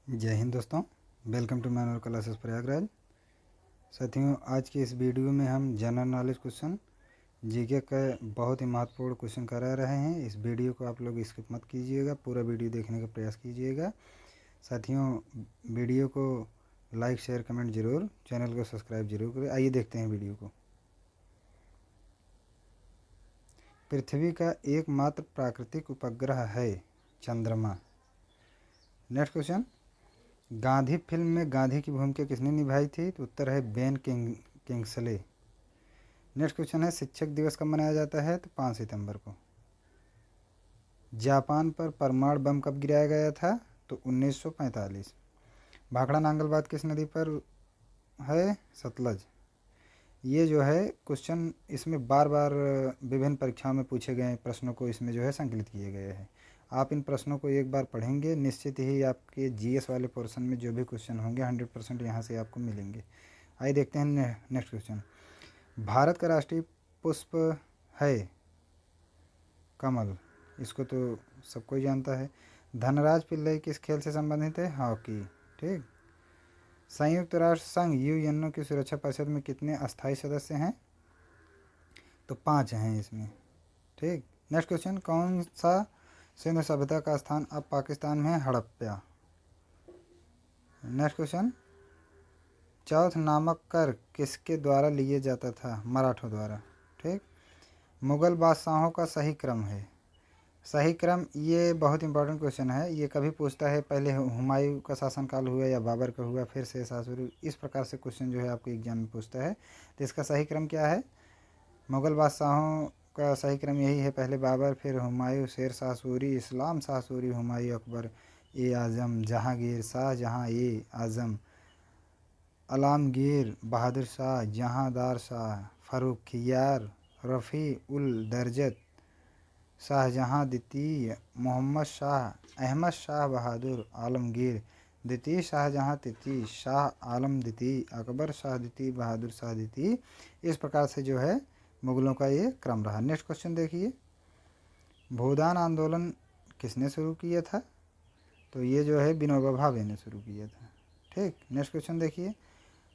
जय हिंद दोस्तों, welcome to manual classes Prayagraj. साथियों, आज की इस वीडियो में हम जनरल नॉलेज क्वेश्चन जीके का बहुत ही महत्वपूर्ण क्वेश्चन करा रहे हैं। इस वीडियो को आप लोग स्किप मत कीजिएगा, पूरा वीडियो देखने का प्रयास कीजिएगा। साथियों, वीडियो को लाइक शेयर कमेंट जरूर, चैनल को सब्सक्राइब जरूर करें। आइए देखते हैं वीडियो को। पृथ्वी का एकमात्र प्राकृतिक उपग्रह है चंद्रमा। नेक्स्ट क्वेश्चन, गांधी फिल्म में गांधी की भूमिका किसने निभाई थी? तो उत्तर है बेन किंग्सले। नेक्स्ट क्वेश्चन है, शिक्षक दिवस कब मनाया जाता है? तो 5 सितंबर को। जापान पर परमाणु बम कब गिराया गया था? तो 1945। भाखड़ा नांगल बांध किस नदी पर है? सतलज। ये जो है क्वेश्चन इसमें बार बार विभिन्न परीक्षाओं में पूछे गए प्रश्नों को इसमें जो है संकलित किए गए हैं। आप इन प्रश्नों को एक बार पढ़ेंगे, निश्चित ही आपके जीएस वाले पोर्शन में जो भी क्वेश्चन होंगे 100% यहाँ से आपको मिलेंगे। आइए देखते हैं नेक्स्ट क्वेश्चन। भारत का राष्ट्रीय पुष्प है कमल। इसको तो सब कोई जानता है। धनराज पिल्लई किस खेल से संबंधित है? हॉकी। ठीक। संयुक्त राष्ट्र संघ यूएनओ की सुरक्षा परिषद में कितने अस्थायी सदस्य हैं? तो 5 हैं इसमें। ठीक। नेक्स्ट क्वेश्चन, कौन सा सिंधु सभ्यता का स्थान अब पाकिस्तान में है? हड़प्पा। नेक्स्ट क्वेश्चन, चौथ नामक कर किसके द्वारा लिए जाता था? मराठों द्वारा। ठीक। मुगल बादशाहों का सही क्रम है। सही क्रम, ये बहुत इंपॉर्टेंट क्वेश्चन है। ये कभी पूछता है पहले हुमायूं का शासनकाल हुआ या बाबर का हुआ, फिर से शाहसूरी, इस प्रकार से क्वेश्चन जो है आपको एग्जाम में पूछता है। तो इसका सही क्रम क्या है? मुगल बादशाहों का सही क्रम यही है, पहले बाबर, फिर हुमायूं, शेर शाह सूरी, इस्लाम शाह सूरी, हुमायूं, अकबर, ए आज़म, जहांगीर, शाहजहां, ए आज़म, आलमगीर, बहादुर शाह, जहांदार शाह, फ़र्रुखियार, रफ़ी उल दर्जत, शाहजहां द्वितीय, मोहम्मद शाह, अहमद शाह बहादुर, आलमगीर द्वितीय, शाहजहां तृतीय, शाह आलम द्वितीय, अकबर शाह द्वितीय, बहादुर शाह द्वितीय। इस प्रकार से जो है मुगलों का ये क्रम रहा। नेक्स्ट क्वेश्चन देखिए, भूदान आंदोलन किसने शुरू किया था? तो ये जो है विनोबा भावे ने शुरू किया था। ठीक। नेक्स्ट क्वेश्चन देखिए,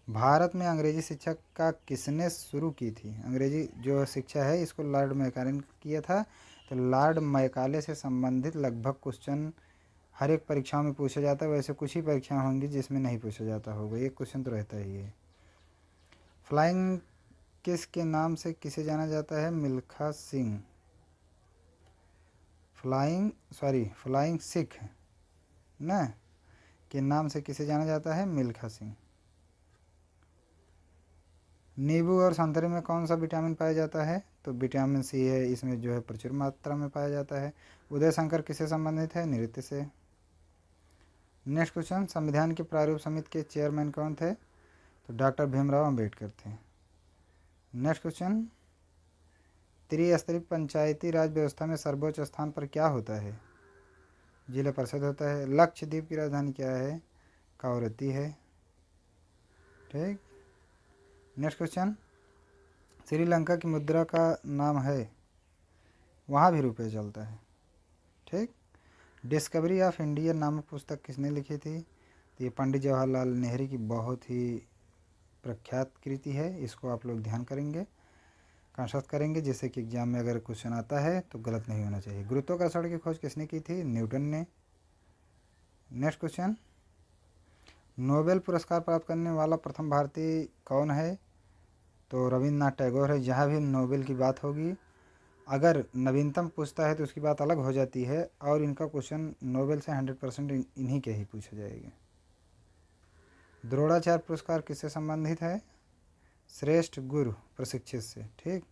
भारत में अंग्रेजी शिक्षा का किसने शुरू की थी? अंग्रेजी जो शिक्षा है इसको लॉर्ड मैकाले ने किया था। तो लॉर्ड मैकाले से संबंधित लगभग क्वेश्चन हर एक परीक्षा में पूछा जाता है। वैसे कुछ ही परीक्षाएं होंगी जिसमें नहीं पूछा जाता होगा, एक क्वेश्चन तो रहता ही है। फ्लाइंग किस के नाम से किसे जाना जाता है? मिल्खा सिंह। फ्लाइंग सिख ना के नाम से किसे जाना जाता है? मिल्खा सिंह। नींबू और संतरे में कौन सा विटामिन पाया जाता है? तो विटामिन सी है, इसमें जो है प्रचुर मात्रा में पाया जाता है। उदय शंकर किससे संबंधित है? नृत्य से। नेक्स्ट क्वेश्चन, संविधान के प्रारूप समिति के चेयरमैन कौन थे? तो डॉक्टर भीमराव अंबेडकर थे। नेक्स्ट क्वेश्चन, त्रिस्तरीय पंचायती राज व्यवस्था में सर्वोच्च स्थान पर क्या होता है? जिला परिषद होता है। लक्षद्वीप की राजधानी क्या है? कवरत्ती है। ठीक। नेक्स्ट क्वेश्चन, श्रीलंका की मुद्रा का नाम है, वहाँ भी रुपये चलता है। ठीक। डिस्कवरी ऑफ इंडिया नामक पुस्तक किसने लिखी थी? तो ये पंडित जवाहरलाल नेहरू की बहुत ही प्रख्यात कृति है। इसको आप लोग ध्यान करेंगे, कंसल्ट करेंगे, जिससे कि एग्जाम में अगर क्वेश्चन आता है तो गलत नहीं होना चाहिए। गुरुत्वाकर्षण की खोज किसने की थी? न्यूटन ने। नेक्स्ट क्वेश्चन, नोबेल पुरस्कार प्राप्त करने वाला प्रथम भारतीय कौन है? तो रविन्द्रनाथ टैगोर है। जहाँ भी नोबेल की बात होगी, अगर नवीनतम पूछता है तो उसकी बात अलग हो जाती है, और इनका क्वेश्चन नोबेल से 100% इन्हीं के ही पूछा जाएगा। द्रोणाचार्य पुरस्कार किससे संबंधित है? श्रेष्ठ गुरु प्रशिक्षित से। ठीक।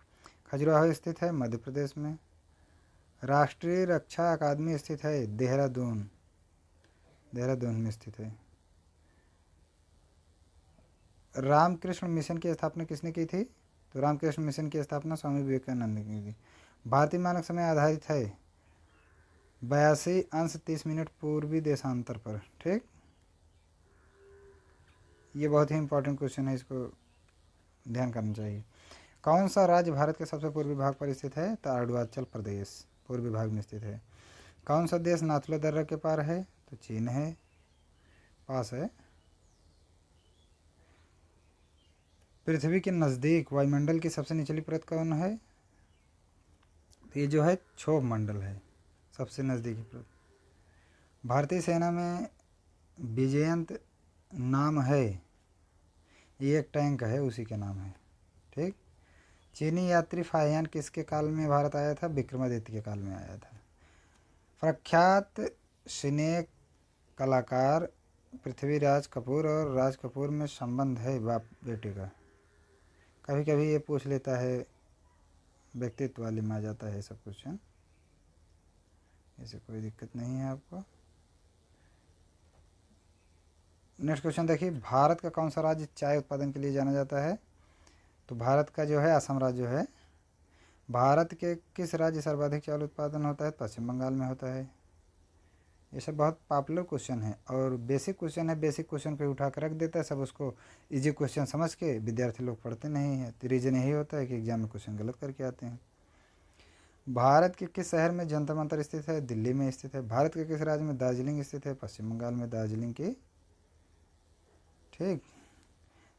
खजुराहो स्थित है मध्य प्रदेश में। राष्ट्रीय रक्षा अकादमी स्थित है देहरादून में स्थित है। रामकृष्ण मिशन की स्थापना किसने की थी? तो रामकृष्ण मिशन की स्थापना स्वामी विवेकानंद ने की थी। भारतीय मानक समय आधारित है 82°30 पूर्वी देशांतर पर। ठीक। ये बहुत ही इंपॉर्टेंट क्वेश्चन है, इसको ध्यान करना चाहिए। कौन सा राज्य भारत के सबसे पूर्वी भाग पर स्थित है? तो अरुणाचल प्रदेश पूर्वी भाग में स्थित है। कौन सा देश नाथुला दर्रा के पार है? तो चीन है। पास है। पृथ्वी के नज़दीक वायुमंडल की सबसे निचली परत कौन है? ये जो है क्षोभ मंडल है, सबसे नज़दीकी परत। भारतीय सेना में विजयंत नाम है, ये एक टैंक है, उसी के नाम है। ठीक। चीनी यात्री फाहियान किसके काल में भारत आया था? विक्रमादित्य के काल में आया था। प्रख्यात सिने कलाकार पृथ्वीराज कपूर और राज कपूर में संबंध है बाप बेटे का? कभी कभी ये पूछ लेता है, व्यक्तित्व वाले में आ जाता है सब कुछ है, ऐसे कोई दिक्कत नहीं है आपको। नेक्स्ट क्वेश्चन देखिए, भारत का कौन सा राज्य चाय उत्पादन के लिए जाना जाता है? तो भारत का जो है असम राज्य जो है। भारत के किस राज्य सर्वाधिक चावल उत्पादन होता है? पश्चिम बंगाल में होता है। ये सब बहुत पॉपुलर क्वेश्चन है और बेसिक क्वेश्चन है, बेसिक क्वेश्चन पे उठा कर रख देता है सब, उसको इजी क्वेश्चन समझ के विद्यार्थी लोग पढ़ते नहीं हैं। तो रीज़न यही होता है कि एग्जाम में क्वेश्चन गलत करके आते हैं। भारत के किस शहर में जंतर मंतर स्थित है? दिल्ली में स्थित है। भारत के किस राज्य में दार्जिलिंग स्थित है? पश्चिम बंगाल में दार्जिलिंग की। ठीक।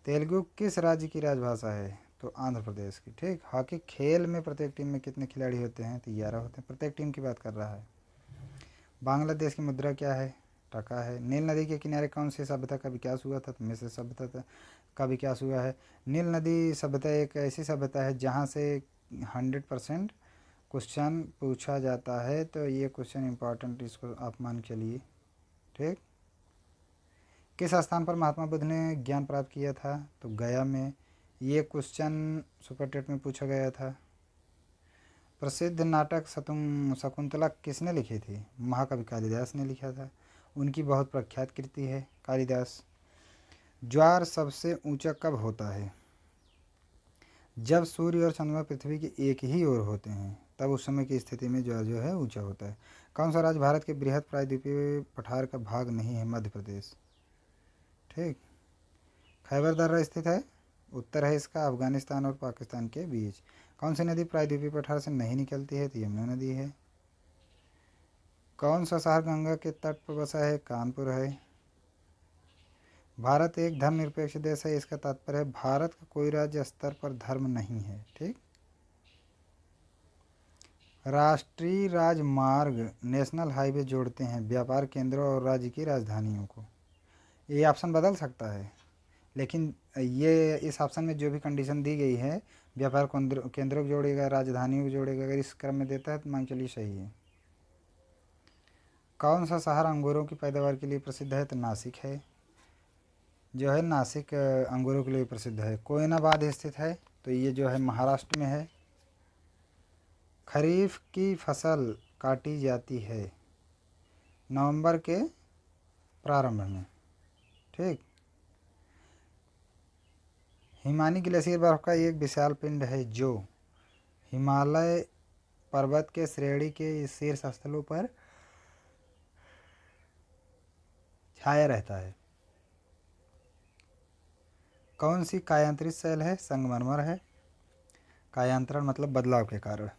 तेलुगु किस राज्य की राजभाषा है? तो आंध्र प्रदेश की। ठीक। हॉकी खेल में प्रत्येक टीम में कितने खिलाड़ी होते हैं? तो 11 होते हैं। प्रत्येक टीम की बात कर रहा है। बांग्लादेश की मुद्रा क्या है? टका है। नील नदी के किनारे कौन सी सभ्यता का विकास हुआ था? तो मिस्र सभ्यता का विकास हुआ है। नील नदी सभ्यता एक ऐसी सभ्यता है जहाँ से 100% क्वेश्चन पूछा जाता है, तो ये क्वेश्चन इंपॉर्टेंट, इसको आप मान के लिए। ठीक। किस स्थान पर महात्मा बुद्ध ने ज्ञान प्राप्त किया था? तो गया में। ये क्वेश्चन सुपर टेट में पूछा गया था। प्रसिद्ध नाटक शकुंतला किसने लिखी थी? महाकवि कालिदास ने लिखा था। उनकी बहुत प्रख्यात कृति है कालिदास। ज्वार सबसे ऊंचा कब होता है? जब सूर्य और चंद्रमा पृथ्वी के एक ही ओर होते हैं, तब उस समय की स्थिति में ज्वार जो है ऊंचा होता है। कौन सा राज्य भारत के बृहद प्रायद्वीपीय पठार का भाग नहीं है? मध्य प्रदेश। ठीक। खैबर दर्रा स्थित है, उत्तर है इसका अफगानिस्तान और पाकिस्तान के बीच। कौन सी नदी प्रायद्वीपीय पठार से नहीं निकलती है? तो यमुना नदी है। कौन सा शहर गंगा के तट पर बसा है? कानपुर है। भारत एक धर्मनिरपेक्ष देश है, इसका तात्पर्य है भारत का कोई राज्य स्तर पर धर्म नहीं है। ठीक। राष्ट्रीय राजमार्ग नेशनल हाईवे जोड़ते हैं व्यापार केंद्रों और राज्य की राजधानियों को। ये ऑप्शन बदल सकता है, लेकिन ये इस ऑप्शन में जो भी कंडीशन दी गई है, व्यापार केंद्रों को जोड़ेगा, राजधानियों को जोड़ेगा, अगर इस क्रम में देता है तो मान चलिए सही है। कौन सा शहर अंगूरों की पैदावार के लिए प्रसिद्ध है? तो नासिक है, जो है नासिक अंगूरों के लिए प्रसिद्ध है। कोयनाबाद स्थित है, तो ये जो है महाराष्ट्र में है। खरीफ की फसल काटी जाती है नवंबर के प्रारंभ में। ठीक। हिमानी ग्लेशियर बर्फ का एक विशाल पिंड है जो हिमालय पर्वत के श्रेणी के शीर्ष स्थलों पर छाया रहता है। कौन सी कायांतरित शैल है? संगमरमर है। कायांतरण मतलब बदलाव के कारण।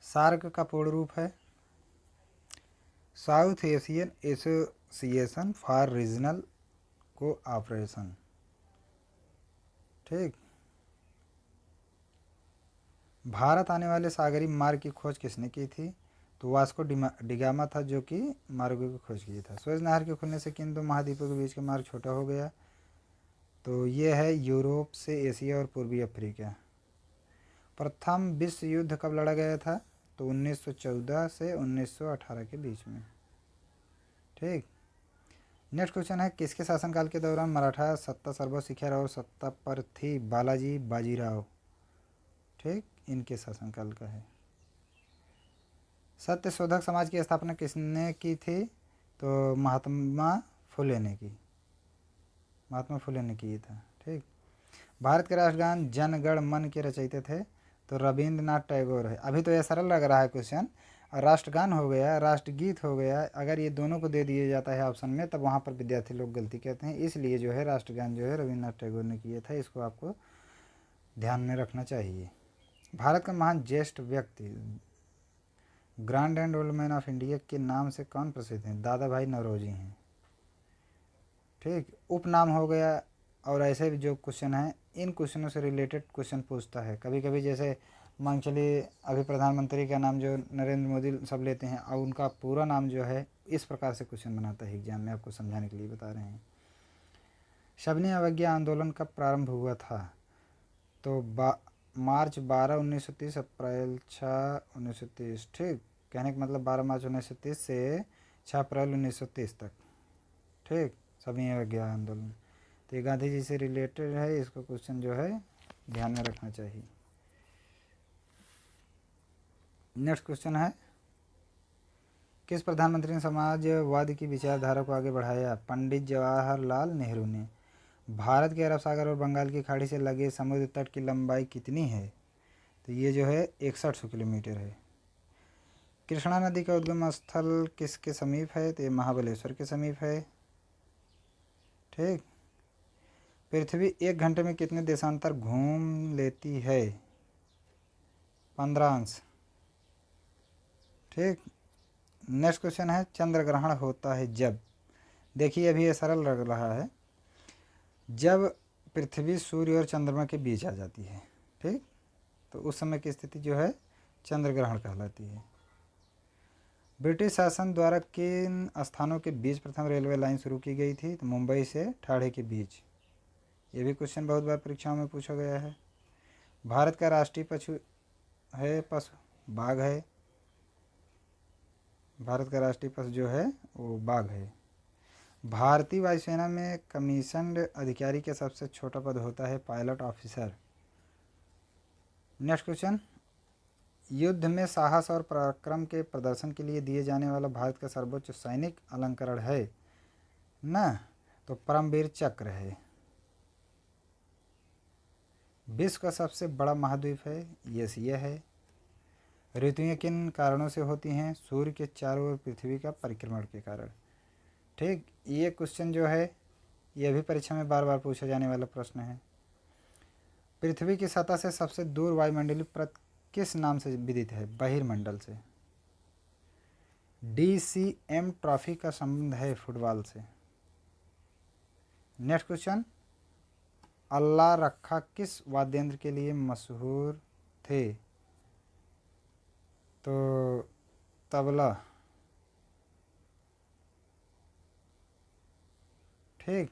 सार्क का पूर्ण रूप है south Asian association for regional cooperation. ठीक। भारत आने वाले सागरी मार्ग की खोज किसने की थी? तो वास्को डिगामा था जो कि मार्गों की खोज की था। सुएज नहर के खुलने से किन दो महाद्वीपों के बीच का मार्ग छोटा हो गया? तो ये है यूरोप से एशिया और पूर्वी अफ्रीका। प्रथम विश्व युद्ध कब लड़ा गया था? तो 1914 से 1918 के बीच में। ठीक। नेक्स्ट क्वेश्चन है, किसके शासनकाल के दौरान मराठा सत्ता सर्वशिखर और सत्ता पर थी? बालाजी बाजीराव। ठीक। इनके शासनकाल का है। सत्य शोधक समाज की स्थापना किसने की थी? तो महात्मा फुले ने की। महात्मा फुले ने की था। ठीक। भारत के राष्ट्रगान जन गण मन के रचयिता थे? तो रविंद्रनाथ टैगोर है। अभी तो यह सरल लग रहा है क्वेश्चन, और राष्ट्रगान हो गया, राष्ट्रगीत हो गया, अगर ये दोनों को दे दिया जाता है ऑप्शन में, तब वहाँ पर विद्यार्थी लोग गलती कहते हैं। इसलिए जो है राष्ट्रगान जो है रविंद्रनाथ टैगोर ने किया था, इसको आपको ध्यान में रखना चाहिए। भारत का महान ज्येष्ठ व्यक्ति grand and old man of India के नाम से कौन प्रसिद्ध हैं? दादा भाई नौरोजी हैं। ठीक, उपनाम हो गया। और ऐसे भी जो क्वेश्चन हैं, इन क्वेश्चनों से रिलेटेड क्वेश्चन पूछता है कभी कभी। जैसे मान चलिए अभी प्रधानमंत्री का नाम जो नरेंद्र मोदी सब लेते हैं, और उनका पूरा नाम जो है, इस प्रकार से क्वेश्चन बनाता है एग्जाम में, आपको समझाने के लिए बता रहे हैं। शबनी अवज्ञा आंदोलन कब प्रारंभ हुआ था? तो मार्च 12 1930, अप्रैल 6 1930। ठीक, कहने का मतलब 12 मार्च 1930 से 6 अप्रैल 1930 तक। ठीक, शबनी अवज्ञा आंदोलन। तो ये गांधी जी से रिलेटेड है, इसको क्वेश्चन जो है ध्यान में रखना चाहिए। नेक्स्ट क्वेश्चन है, किस प्रधानमंत्री ने समाजवाद की विचारधारा को आगे बढ़ाया? पंडित जवाहरलाल नेहरू ने। भारत के अरब सागर और बंगाल की खाड़ी से लगे समुद्र तट की लंबाई कितनी है? तो ये जो है 6100 किलोमीटर है। कृष्णा नदी का उद्गम स्थल किसके समीप है? तो ये महाबलेश्वर के समीप है। ठीक, पृथ्वी 1 घंटे में कितने देशांतर घूम लेती है? 15 अंश। ठीक, नेक्स्ट क्वेश्चन है, चंद्र ग्रहण होता है जब? देखिए अभी ये सरल लग रहा है, जब पृथ्वी सूर्य और चंद्रमा के बीच आ जाती है। ठीक, तो उस समय की स्थिति जो है चंद्र ग्रहण कहलाती है। ब्रिटिश शासन द्वारा किन स्थानों के बीच प्रथम रेलवे लाइन शुरू की गई थी? तो मुंबई से ठाणे के बीच। ये भी क्वेश्चन बहुत बार परीक्षाओं में पूछा गया है। भारत का राष्ट्रीय पशु बाघ है। भारत का राष्ट्रीय पशु जो है वो बाघ है। भारतीय वायुसेना में कमीशन्ड अधिकारी का सबसे छोटा पद होता है पायलट ऑफिसर। नेक्स्ट क्वेश्चन, युद्ध में साहस और पराक्रम के प्रदर्शन के लिए दिए जाने वाला भारत का सर्वोच्च सैनिक अलंकरण है ना? तो परमवीर चक्र है। विश्व का सबसे बड़ा महाद्वीप है? एशिया है। ऋतुएं किन कारणों से होती हैं? सूर्य के चारों ओर पृथ्वी का परिक्रमण के कारण। ठीक, ये क्वेश्चन जो है ये भी परीक्षा में बार बार पूछा जाने वाला प्रश्न है। पृथ्वी की सतह से सबसे दूर वायुमंडलीय परत किस नाम से विदित है? बहिर्मंडल से। DCM ट्रॉफी का संबंध है फुटबॉल से। नेक्स्ट क्वेश्चन, अल्लाह रखा किस वाद्ययंत्र के लिए मशहूर थे? तो तबला। ठीक,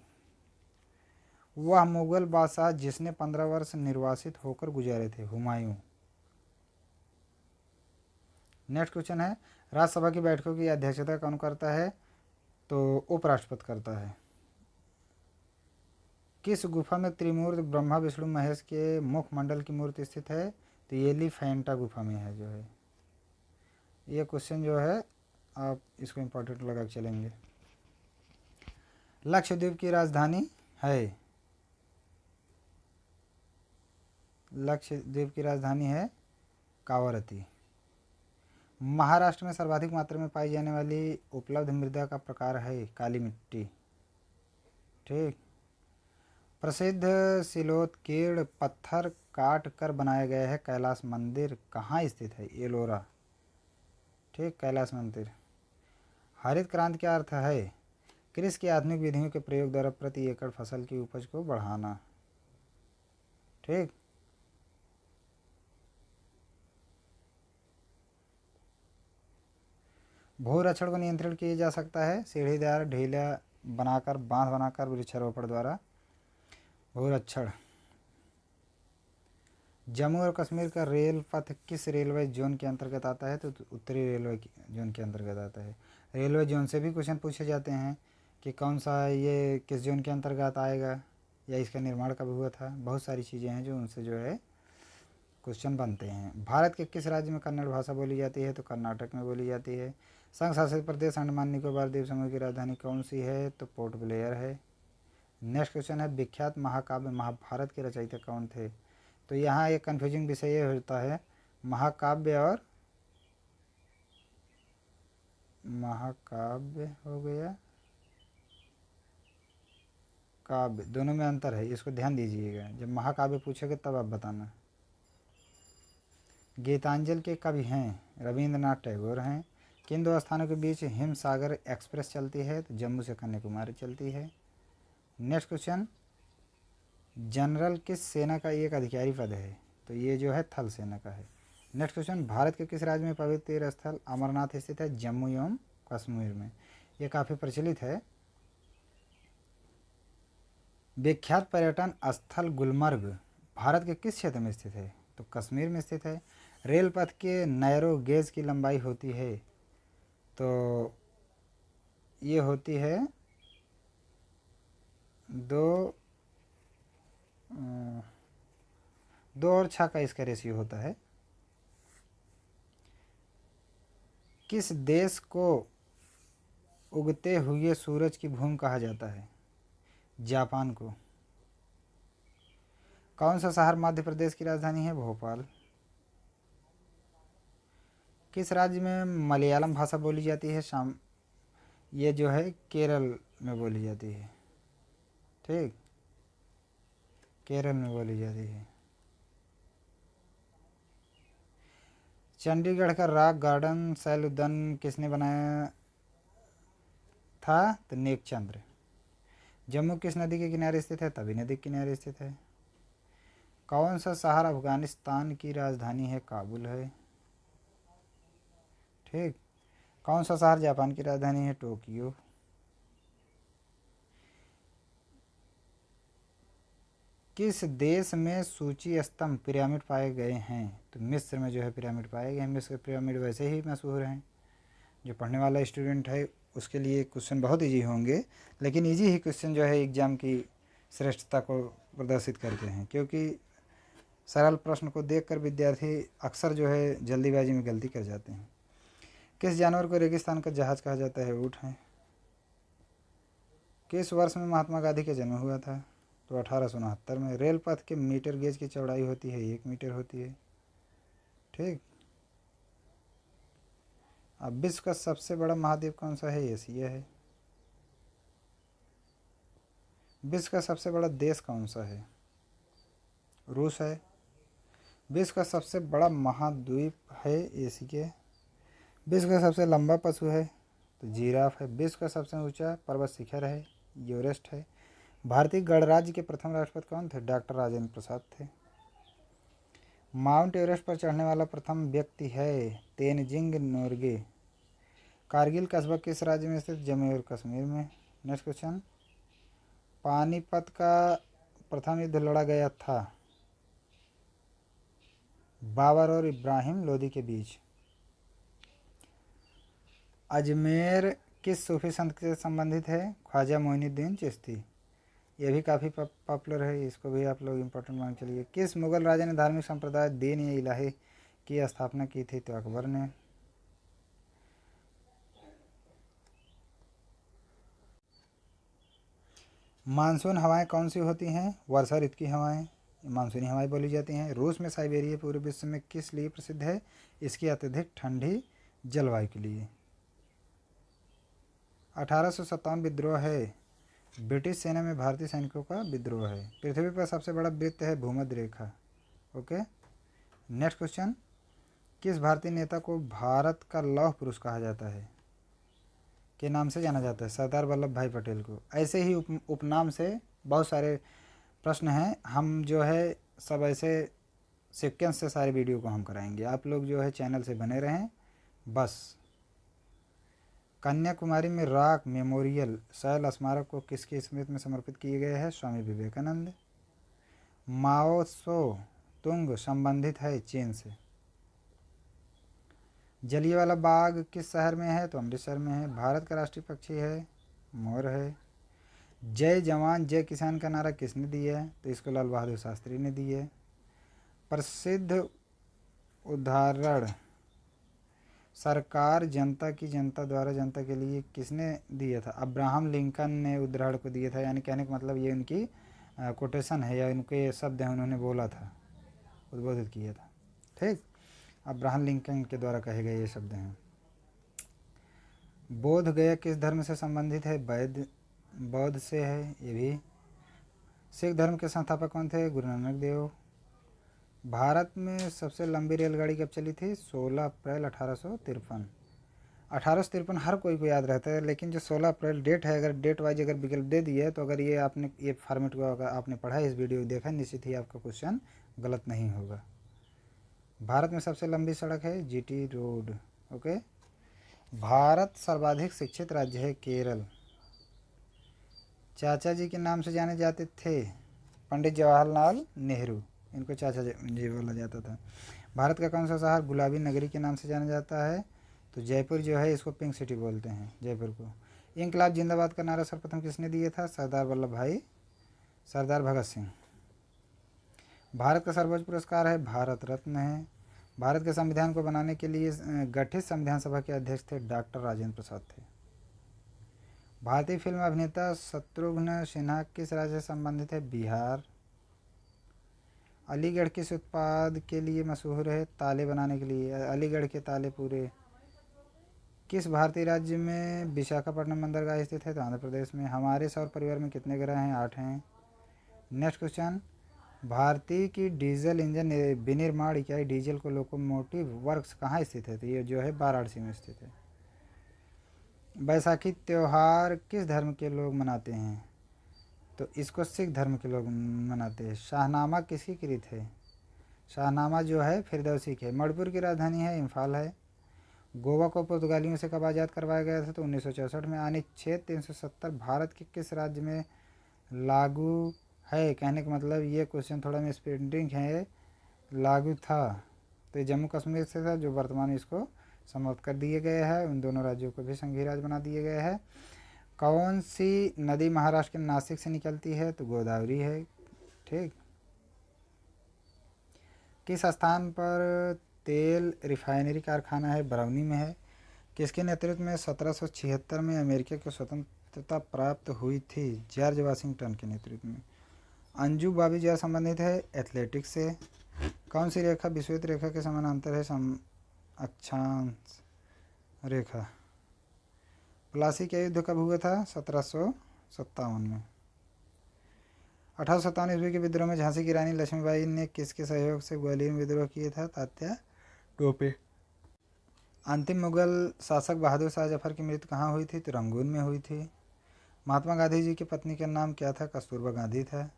वह मुगल बादशाह जिसने 15 वर्ष निर्वासित होकर गुजारे थे? हुमायूं। नेक्स्ट क्वेश्चन है, राज्यसभा की बैठकों की अध्यक्षता कौन करता है? तो उपराष्ट्रपति करता है। किस गुफा में त्रिमूर्ति ब्रह्मा विष्णु महेश के मुखमंडल की मूर्ति स्थित है? तो ये एलिफेंटा गुफा में है जो है। ये क्वेश्चन जो है आप इसको इम्पोर्टेंट लगा के चलेंगे। लक्षद्वीप की राजधानी है? लक्षद्वीप की राजधानी है कावरती। महाराष्ट्र में सर्वाधिक मात्रा में पाई जाने वाली उपलब्ध मृदा का प्रकार है काली मिट्टी। ठीक, प्रसिद्ध सिलोतकीर्ण पत्थर काट कर बनाया गया है कैलाश मंदिर कहाँ स्थित है? एलोरा। ठीक, कैलाश मंदिर। हरित क्रांति का अर्थ है कृषि की आधुनिक विधियों के प्रयोग द्वारा प्रति एकड़ फसल की उपज को बढ़ाना। ठीक, भूरक्षण को नियंत्रण किया जा सकता है सीढ़ीदार ढीला बनाकर, बांध बनाकर, वृक्षारोपण द्वारा। भूरक्षण। जम्मू और कश्मीर का रेल पथ किस रेलवे जोन के अंतर्गत आता है? तो उत्तरी रेलवे जोन के अंतर्गत आता है। रेलवे जोन से भी क्वेश्चन पूछे जाते हैं कि कौन सा ये किस जोन के अंतर्गत आएगा, या इसका निर्माण कब हुआ था। बहुत सारी चीज़ें हैं जो उनसे जो है क्वेश्चन बनते हैं। भारत के किस राज्य में कन्नड़ भाषा बोली जाती है? तो कर्नाटक में बोली जाती है। संघ शासित प्रदेश अंडमान निकोबार द्वीप समूह की राजधानी कौन सी है? तो पोर्ट ब्लेयर है। नेक्स्ट क्वेश्चन है, विख्यात महाकाव्य महाभारत के रचयिता कौन थे? तो यहाँ एक कन्फ्यूजिंग विषय ये होता है, महाकाव्य और महाकाव्य हो गया काव्य, दोनों में अंतर है, इसको ध्यान दीजिएगा। जब महाकाव्य पूछेगा तब आप बताना। गीतांजलि के कवि हैं? रविंद्रनाथ टैगोर हैं। किन दो स्थानों के बीच हिमसागर एक्सप्रेस चलती है? तो जम्मू से कन्याकुमारी चलती है। नेक्स्ट क्वेश्चन, जनरल किस सेना का एक अधिकारी पद है? तो ये जो है थल सेना का है। नेक्स्ट क्वेश्चन, भारत के किस राज्य में पवित्र तीर्थ स्थल अमरनाथ स्थित है? जम्मू एवं कश्मीर में। ये काफ़ी प्रचलित है। विख्यात पर्यटन स्थल गुलमर्ग भारत के किस क्षेत्र में स्थित है? तो कश्मीर में स्थित है। रेल पथ के नैरो गेज की लंबाई होती है? तो ये होती है 2 और 6 का इसका रेशियो होता है। किस देश को उगते हुए सूरज की भूमि कहा जाता है? जापान को। कौन सा शहर मध्य प्रदेश की राजधानी है? भोपाल। किस राज्य में मलयालम भाषा बोली जाती है? शाम ये जो है केरल में बोली जाती है। ठीक, केरल में बोली जाती है। चंडीगढ़ का रॉक गार्डन शैल उद्यान किसने बनाया था? तो नेकचंद्र। जम्मू किस नदी के किनारे स्थित है? तवी नदी के किनारे स्थित है। कौन सा शहर अफगानिस्तान की राजधानी है? काबुल है। ठीक। कौन सा शहर जापान की राजधानी है? टोक्यो। किस देश में सूची स्तंभ पिरामिड पाए गए हैं? तो मिस्र में जो है पिरामिड पाए गए हैं। मिस्र के पिरामिड वैसे ही मशहूर हैं। जो पढ़ने वाला स्टूडेंट है उसके लिए क्वेश्चन बहुत इजी होंगे, लेकिन इजी ही क्वेश्चन जो है एग्ज़ाम की श्रेष्ठता को प्रदर्शित करते हैं, क्योंकि सरल प्रश्न को देखकर विद्यार्थी अक्सर जो है जल्दीबाजी में गलती कर जाते हैं। किस जानवर को रेगिस्तान का जहाज कहा जाता है? ऊँट है। किस वर्ष में महात्मा गांधी का जन्म हुआ था? तो 1869 में। रेल पथ के मीटर गेज की चौड़ाई होती है? 1 मीटर होती है। ठीक। अब विश्व का सबसे बड़ा महाद्वीप कौन सा है? एशिया है। विश्व का सबसे बड़ा देश कौन सा है? रूस है। विश्व का सबसे बड़ा महाद्वीप है? एशिया। विश्व का सबसे लंबा पशु है? तो जिराफ है। विश्व का सबसे ऊंचा पर्वत शिखर है? एवरेस्ट है। भारतीय गणराज्य के प्रथम राष्ट्रपति कौन थे? डॉक्टर राजेंद्र प्रसाद थे। माउंट एवरेस्ट पर चढ़ने वाला प्रथम व्यक्ति है? तेनजिंग नोरगे। कारगिल कस्बा किस राज्य में स्थित? जम्मू और कश्मीर में। नेक्स्ट क्वेश्चन, पानीपत का प्रथम युद्ध लड़ा गया था बाबर और इब्राहिम लोदी के बीच। अजमेर किस सूफी संत से संबंधित है? ख्वाजा मोइनुद्दीन चिश्ती। ये भी काफ़ी पॉपुलर है, इसको भी आप लोग इम्पोर्टेंट मान चलिए। किस मुगल राजा ने धार्मिक संप्रदाय दीन या इलाही की स्थापना की थी? तो अकबर ने। मानसून हवाएं कौन सी होती हैं? वर्षा ऋतु की हवाएं मानसूनी हवाएं बोली जाती हैं। रूस में साइबेरिया पूरे विश्व में किस लिए प्रसिद्ध है? इसकी अत्यधिक ठंडी जलवायु के लिए। 1857 विद्रोह है? ब्रिटिश सेना में भारतीय सैनिकों का विद्रोह है। पृथ्वी पर सबसे बड़ा वृत्त है भूमध्य रेखा। ओके। नेक्स्ट क्वेश्चन, किस भारतीय नेता को भारत का लौह पुरुष कहा जाता है? के नाम से जाना जाता है? सरदार वल्लभ भाई पटेल को। ऐसे ही उपनाम से बहुत सारे प्रश्न हैं। हम जो है सब ऐसे सीक्वेंस से सारे वीडियो को हम कराएंगे। आप लोग जो है चैनल से बने रहें बस। कन्याकुमारी में रॉक मेमोरियल शैल स्मारक को किसकी स्मृति में समर्पित किए गए हैं? स्वामी विवेकानंद। माओ त्सो तुंग संबंधित है चीन से। जलियांवाला बाग किस शहर में है? तो अमृतसर में है। भारत का राष्ट्रीय पक्षी है? मोर है। जय जवान जय किसान का नारा किसने दिया है? तो इसको लाल बहादुर शास्त्री ने दिया है। प्रसिद्ध उदाहरण सरकार जनता की जनता द्वारा जनता के लिए किसने दिया था? अब्राहम लिंकन ने उदाहरण को दिया था। यानी कहने का मतलब ये उनकी कोटेशन है या उनके शब्द हैं, उन्होंने बोला था, उद्बोधित किया था। ठीक, अब्राहम लिंकन के द्वारा कहे गए ये शब्द हैं। बोध गया किस धर्म से संबंधित है? बौद्ध से है ये भी। सिख धर्म के संस्थापक कौन थे? गुरु नानक देव। भारत में सबसे लंबी रेलगाड़ी कब चली थी? 16 अप्रैल 1853। 1853 हर कोई को याद रहता है, लेकिन जो 16 अप्रैल डेट है, अगर डेट वाइज अगर विकल्प दे दिए है तो अगर ये आपने ये फॉर्मेट को अगर आपने पढ़ा इस वीडियो को देखा, निश्चित ही आपका क्वेश्चन गलत नहीं होगा। भारत में सबसे लंबी सड़क है जीटी रोड। ओके। भारत सर्वाधिक शिक्षित राज्य है केरल। चाचा जी के नाम से जाने जाते थे पंडित जवाहरलाल नेहरू, इनको चाचा जी बोला जाता था। भारत का कौन सा शहर गुलाबी नगरी के नाम से जाना जाता है? तो जयपुर जो है इसको पिंक सिटी बोलते हैं, जयपुर को। इंकलाब जिंदाबाद का नारा सर्वप्रथम किसने दिया था? सरदार भगत सिंह। भारत का सर्वोच्च पुरस्कार है भारत रत्न है। भारत के संविधान को बनाने के लिए गठित संविधान सभा के अध्यक्ष थे डॉक्टर राजेंद्र प्रसाद थे। भारतीय फिल्म अभिनेता शत्रुघ्न सिन्हा किस राज्य से संबंधित है? बिहार। अलीगढ़ किस उत्पाद के लिए मशहूर है? ताले बनाने के लिए। अलीगढ़ के ताले पूरे। किस भारतीय राज्य में विशाखापट्टनम बंदरगाह स्थित है? तो आंध्र प्रदेश में। हमारे सौर परिवार में कितने ग्रह हैं? 8 हैं। नेक्स्ट क्वेश्चन, भारतीय की डीजल इंजन विनिर्माण इकाई डीजल को लोकोमोटिव वर्क्स कहाँ स्थित है? तो ये जो है वाराणसी में स्थित है। बैसाखी त्यौहार किस धर्म के लोग मनाते हैं? तो इसको सिख धर्म के लोग मनाते हैं। शाहनामा किसकी कृत है? शाहनामा जो है फिरदौसी की है। मणिपुर की राजधानी है इम्फाल है। गोवा को पुर्तगालियों से कब आज़ाद करवाया गया था? तो 1964 में। अनुच्छेद 370 भारत के किस राज्य में लागू है? कहने का मतलब ये क्वेश्चन थोड़ा में स्पेलिंग है, लागू था तो ये जम्मू कश्मीर से था, जो वर्तमान इसको समाप्त कर दिए गए हैं। उन दोनों राज्यों को भी संघीय राज्य बना दिए गए हैं। कौन सी नदी महाराष्ट्र के नासिक से निकलती है? तो गोदावरी है। ठीक। किस स्थान पर तेल रिफाइनरी कारखाना है? बरौनी में है। किसके नेतृत्व में 1776 में अमेरिका को स्वतंत्रता प्राप्त हुई थी? जॉर्ज वाशिंगटन के नेतृत्व में। अंजू बाबी जो संबंधित है एथलेटिक्स से। कौन सी रेखा विषुवत रेखा के समानांतर है? अक्षांश रेखा। प्लासी का युद्ध कब हुआ था? 1757 में। 1857 ईस्वी के विद्रोह में झांसी की रानी लक्ष्मीबाई ने किसके सहयोग से ग्वालियर में विद्रोह किया था? तात्या टोपे। अंतिम मुगल शासक बहादुर शाह जफर की मृत्यु कहाँ हुई थी? तो रंगून में हुई थी। महात्मा गांधी जी की पत्नी का नाम क्या था? कस्तूरबा गांधी था।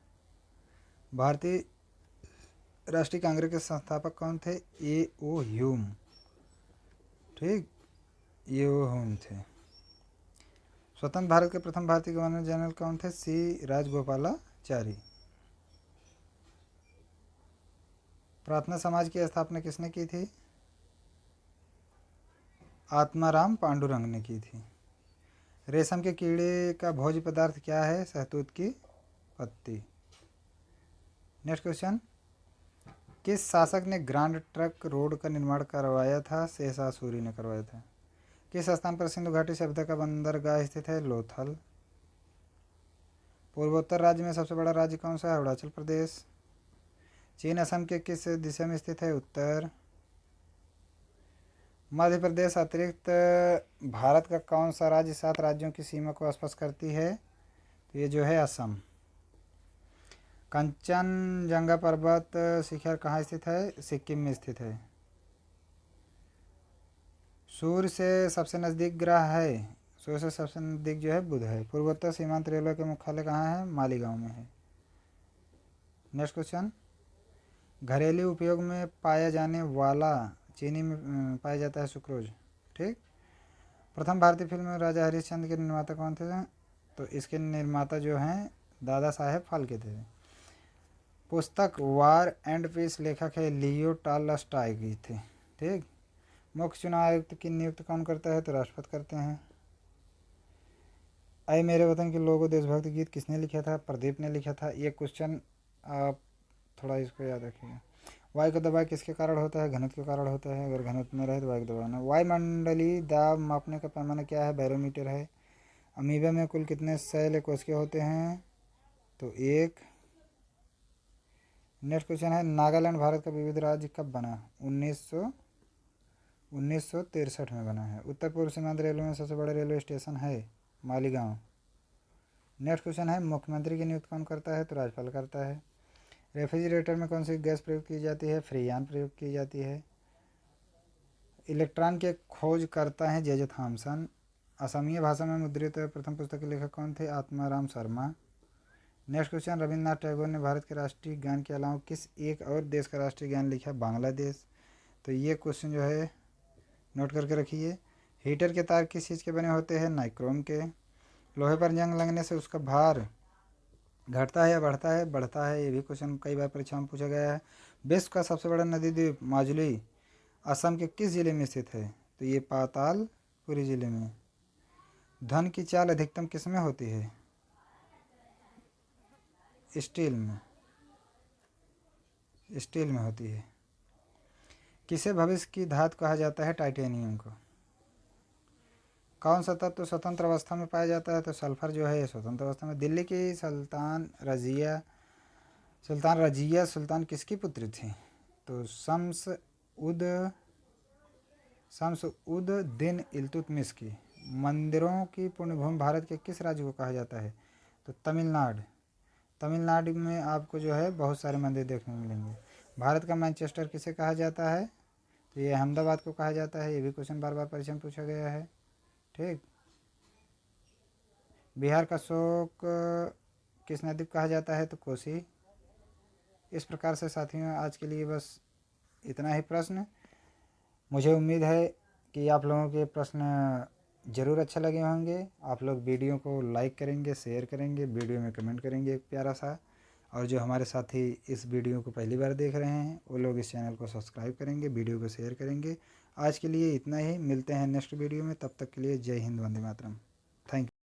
भारतीय राष्ट्रीय कांग्रेस के संस्थापक कौन थे? ए.ओ. ह्यूम। ठीक, ए.ओ. ह्यूम थे। स्वतंत्र भारत के प्रथम भारतीय गवर्नर जनरल कौन थे? सी राजगोपालाचारी। प्रार्थना समाज की स्थापना किसने की थी? आत्माराम पांडुरंग ने की थी। रेशम के कीड़े का भोज्य पदार्थ क्या है? शहतूत की पत्ती। नेक्स्ट क्वेश्चन, किस शासक ने ग्रांड ट्रंक रोड का निर्माण करवाया था? शेरशाह सूरी ने करवाया था। किस स्थान पर सिंधु घाटी सभ्यता का बंदरगाह स्थित है? लोथल। पूर्वोत्तर राज्य में सबसे बड़ा राज्य कौन सा है? अरुणाचल प्रदेश। चीन असम के किस दिशा में स्थित है? उत्तर। मध्य प्रदेश अतिरिक्त भारत का कौन सा राज्य 7 राज्यों की सीमा को स्पर्श करती है? तो ये जो है असम। कंचनजंगा पर्वत शिखर कहाँ स्थित है? सिक्किम में स्थित है। सूर्य से सबसे नज़दीक ग्रह है? सूर्य से सबसे नज़दीक जो है बुध है। पूर्वोत्तर सीमांत रेलवे के मुख्यालय कहाँ है? मालीगांव में है। नेक्स्ट क्वेश्चन, घरेलू उपयोग में पाया जाने वाला चीनी में पाया जाता है सुक्रोज। ठीक। प्रथम भारतीय फिल्म राजा हरिश्चंद्र के निर्माता कौन थे? तो इसके निर्माता जो हैं दादा साहेब फाल्के थे। पुस्तक वार एंड पीस लेखक है लियो टॉलस्टॉय की थे। ठीक। मुख्य चुनाव आयुक्त की नियुक्ति कौन करता है? तो राष्ट्रपति करते हैं। अय मेरे वतन के लोगों देशभक्ति गीत किसने लिखा था? प्रदीप ने लिखा था। ये क्वेश्चन आप थोड़ा इसको याद रखिएगा। वायु का दबाव किसके कारण होता है? घनत्व के कारण होता है। अगर घनत्व में रहे तो वायु का दबाव ना। वायुमंडलीय दाब मापने का पैमाना क्या है? बैरोमीटर है। अमीबा में कुल कितने शैल कोशिका होते हैं? तो 1। नेक्स्ट क्वेश्चन है, नागालैंड भारत का विविध राज्य कब बना? 1963 में बना है। उत्तर पूर्व सीमांत रेलवे में सबसे बड़ा रेलवे स्टेशन है मालीगांव। नेक्स्ट क्वेश्चन है, मुख्यमंत्री की नियुक्ति कौन करता है? तो राज्यपाल करता है। रेफ्रिजरेटर में कौन सी गैस प्रयोग की जाती है? फ्रीयान प्रयोग की जाती है। इलेक्ट्रॉन के खोज करता है जे थॉमसन। असमिया भाषा में मुद्रित प्रथम पुस्तक के लेखक कौन थे? आत्माराम शर्मा। नेक्स्ट क्वेश्चन, रविन्द्रनाथ टैगोर ने भारत के राष्ट्रीय गान के अलावा किस एक और देश का राष्ट्रीय गान लिखा? बांग्लादेश। तो ये क्वेश्चन जो है नोट करके रखिए। हीटर के तार किस चीज़ के बने होते हैं? नाइक्रोम के। लोहे पर जंग लगने से उसका भार घटता है या बढ़ता है? बढ़ता है। ये भी क्वेश्चन कई बार परीक्षा में पूछा गया है। विश्व का सबसे बड़ा नदी द्वीप माजुली असम के किस जिले में स्थित है? तो ये पातालपुरी जिले में। धन की चाल अधिकतम किस में होती है? स्टील में। स्टील में होती है। किसे भविष्य की धातु कहा जाता है? टाइटेनियम को। कौन सा तत्व तो स्वतंत्र अवस्था में पाया जाता है? तो सल्फर जो है स्वतंत्र अवस्था में। दिल्ली की सुल्तान रजिया सुल्तान किसकी पुत्री थी? तो शम्स उद दिन इल्तुतमिश की। मंदिरों की पुण्यभूमि भारत के किस राज्य को कहा जाता है? तो तमिलनाडु। तमिलनाडु में आपको जो है बहुत सारे मंदिर देखने को मिलेंगे। भारत का मैनचेस्टर किसे कहा जाता है? तो ये अहमदाबाद को कहा जाता है। ये भी क्वेश्चन बार बार परीक्षा में पूछा गया है। ठीक। बिहार का शोक किस नदी को कहा जाता है? तो कोसी। इस प्रकार से साथियों आज के लिए बस इतना ही प्रश्न। मुझे उम्मीद है कि आप लोगों के प्रश्न ज़रूर अच्छे लगे होंगे। आप लोग वीडियो को लाइक करेंगे, शेयर करेंगे, वीडियो में कमेंट करेंगे एक प्यारा सा। और जो हमारे साथी इस वीडियो को पहली बार देख रहे हैं वो लोग इस चैनल को सब्सक्राइब करेंगे, वीडियो को शेयर करेंगे। आज के लिए इतना ही। मिलते हैं नेक्स्ट वीडियो में। तब तक के लिए जय हिंद, वंदे मातरम।